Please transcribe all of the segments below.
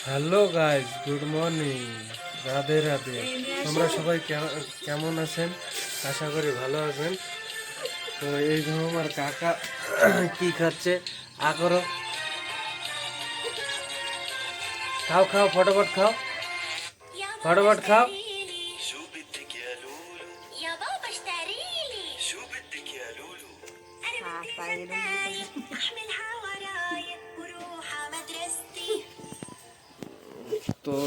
Hello guys, good morning, Radhe Radhe. তোমরা সবাই কেমন আছেন? আশা করি ভালো আছেন। তো এই যে আমার কাকা কি খাচ্ছে, করো, খাও খাও, ফটাফট খাও, ফটাফট খাও। তো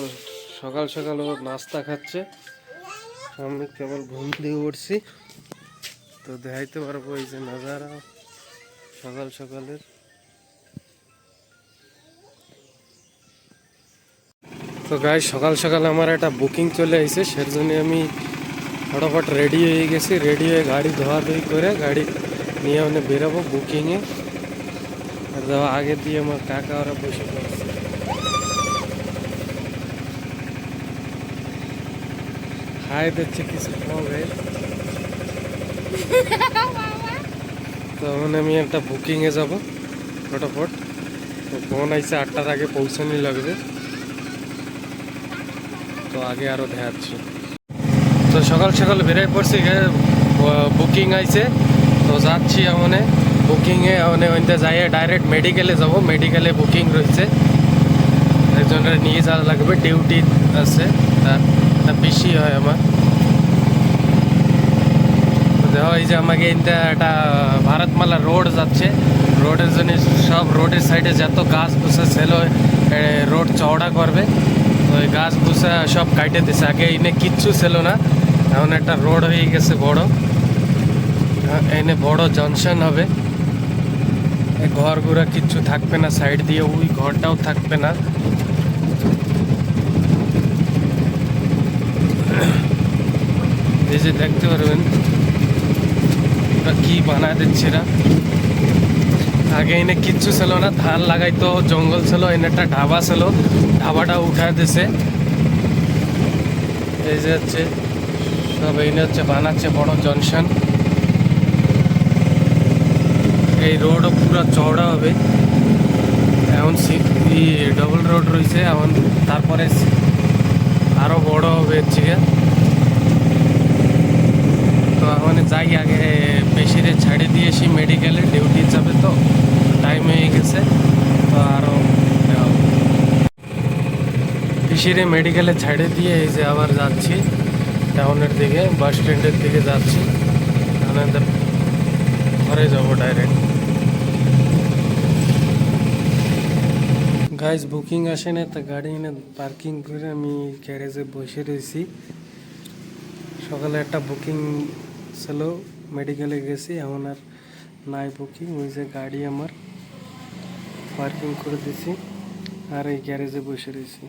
সকাল সকাল ও নাস্তা খাচ্ছে, আমি কেবল ঘুম দিয়ে উঠছি। তো দেখাইতে পারবো এই যে নাজারা সকাল সকালের। তো গাই সকাল সকাল আমার একটা বুকিং চলে আসছে, সের জন্য আমি ফটাফট রেডি হয়ে গেছি। রেডি হয়ে গাড়ি ধোয়াধুয়ি করে গাড়ি নিয়ে মানে বেরোবো বুকিংয়ে। আর দেওয়া আগে দিয়ে আমার কাকা ওরা বসে পড়ছে। খাই দিচ্ছে কিছু খাওয়াবে। তো মানে আমি একটা বুকিংয়ে যাব ফটাফট। তো ফোন আইসে 8টার আগে পৌঁছানি লাগবে, তো আগে আরও দেখাচ্ছি। তো সকাল সকাল বেরিয়ে পড়ছি, বুকিং আইছে। তো যাচ্ছি মানে বুকিংয়ে মানে ওইতে যাইয়ে ডাইরেক্ট মেডিকেলে যাব। মেডিকেলে বুকিং রয়েছে, একজনের নিয়ে যাওয়া লাগবে, ডিউটি আছে তার বেশি হয় আমার। দেখো এই যে আমাকে এইটা একটা ভারতমালা রোড যাচ্ছে। রোডের জন্য সব রোডের সাইডে যত গাছ গুছা ছিল রোড চওড়া করবে। তো ওই গাছ গুছা সব কাটে দিছে। আগে এনে কিচ্ছু ছিল না, এখন একটা রোড হয়ে গেছে বড়। এনে বড় জংশন হবে, এই ঘরগুলো কিচ্ছু থাকবে না সাইড দিয়ে, ওই ঘরটাও থাকবে না। এই যে দেখতে পারবেন ওরা কি বানায় দিচ্ছে এরা। আগে এনে কিচ্ছু ছিল না, ধান লাগাইতো, জঙ্গল ছিল, এনে একটা ঢাবা ছিল, ঢাবাটা উঠায় দিছে। এই যে হচ্ছে সব এনে হচ্ছে বানাচ্ছে বড় জংশন। এই রোডও পুরো চওড়া হবে, এখন ডবল রোড রয়েছে এখন, তারপরে আরো বড় হবে হচ্ছে। তো এখন যাই আগে পেশেন্টে ছাড়ি দিয়েছি, মেডিকেলে ডিউটি যাবে, তো টাইম হয়ে গেছে। তো আরও পেশেন্টে মেডিকেলে ছাড়ে দিয়ে এই যে আবার যাচ্ছি টাউনের দিকে, বাস স্ট্যান্ডের দিকে যাচ্ছি। আমাদের ঘরে যাবো ডাইরেক্ট। গাইজ বুকিং আসে না, তো গাড়ি এনে পার্কিং করে আমি গ্যারেজে বসে রয়েছি। সকালে একটা বুকিং ছিল, মেডিকেলে গেছি, এখন আর নাই বুকিং। ওই যে গাড়ি আমার পার্কিং করে দিছি, আর এই গ্যারেজে বসে রয়েছি।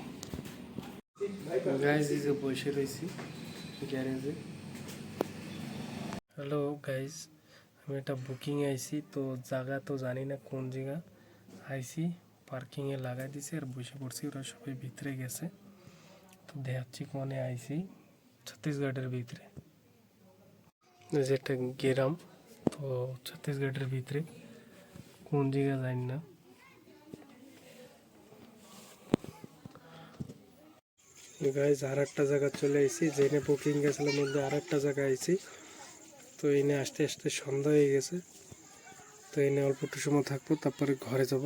গাইজ এই যে বসে রয়েছি গ্যারেজে। হ্যালো গাইজ, আমি একটা বুকিংয়ে আইছি, তো জায়গা তো জানি না কোন জায়গা আইছি, পার্কিংয়ে লাগাই দিছি আর বসে পড়ছি। ওরা সবাই ভিতরে গেছে, তো দেখাচ্ছি কোনে আইছি। ছত্তিশগড়ের ভিতরে, যেটা গ্রাম, তো ছত্তিশগড়ের ভিতরে কোন জায়গা জানি না। গাইজ আর একটা জায়গা চলে আইছি, যেখানে বুকিং গেছিলাম মধ্যে আর একটা জায়গা আইছি। তো এনে আস্তে আস্তে সন্ধ্যা হয়ে গেছে, তো এনে অল্প একটু সময় থাকবো, তারপরে ঘরে যাব।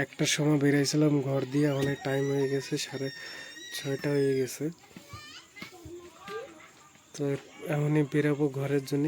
একটার সময় বেরিয়েছিলাম ঘর দিয়ে, অনেক টাইম হয়ে গেছে, 6:30 হয়ে গেছে। তো এখনই বেরাবো ঘরের জন্য।